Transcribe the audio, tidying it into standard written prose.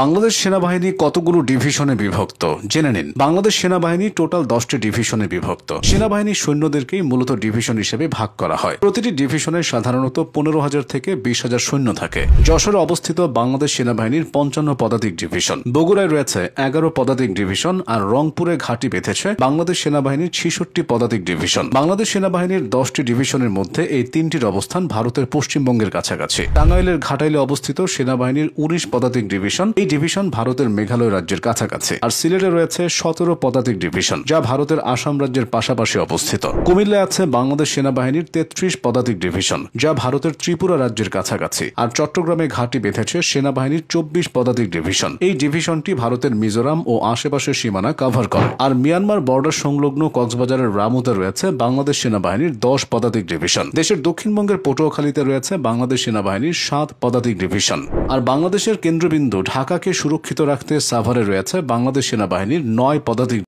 বাংলাদেশ সেনাবাহিনী কতগুলো ডিভিশনে বিভক্ত জেনে নিন। বাংলাদেশ সেনাবাহিনী টোটাল 10টি ডিভিশনে বিভক্ত। সেনাবাহিনীর সৈন্যদেরকেই মূলত ডিভিশন হিসেবে ভাগ করা হয়। প্রতিটি ডিভিশনে সাধারণত 15,000 থেকে 20,000 সৈন্য থাকে। যশোরে অবস্থিত বাংলাদেশ সেনাবাহিনীর 55 পদাতিক ডিভিশন, বগুড়ায় রয়েছে 11 পদাতিক ডিভিশন, আর রংপুরে ঘাঁটি বেঁধেছে বাংলাদেশ সেনাবাহিনীর 66 পদাতিক ডিভিশন। বাংলাদেশ সেনাবাহিনীর 10টি ডিভিশনের মধ্যে এই 3টির অবস্থান ভারতের পশ্চিমবঙ্গের কাছাকাছি। টাঙ্গাইলের ঘাটাইলে অবস্থিত সেনাবাহিনীর 19 পদাতিক ডিভিশন, এই ডিভিশন ভারতের মেঘালয় রাজ্যের কাছাকাছি। আর সিলেটে রয়েছে 17 পদাতিক ডিভিশন, যা ভারতের আসাম রাজ্যের পাশাপাশি অবস্থিত। কুমিল্লায় আছে বাংলাদেশ সেনাবাহিনীর 33 পদাতিক ডিভিশন, যা ভারতের ত্রিপুরা রাজ্যের কাছাকাছি। আর চট্টগ্রামে ঘাঁটি বেঁধেছে সেনাবাহিনীর 24 পদাতিক ডিভিশন। এই ডিভিশনটি ভারতের মিজোরাম ও আশেপাশের সীমানা কভার করে। আর মিয়ানমার বর্ডার সংলগ্ন কক্সবাজারের রামুতে রয়েছে বাংলাদেশ সেনাবাহিনীর 10 পদাতিক ডিভিশন। দেশের দক্ষিণবঙ্গের পটুয়াখালীতে রয়েছে বাংলাদেশ সেনাবাহিনীর 7 পদাতিক ডিভিশন। আর বাংলাদেশের কেন্দ্রবিন্দু ঢাকাকে সুরক্ষিত রাখতে সাভারে রয়েছে বাংলাদেশ সেনাবাহিনীর 9 পদাতিক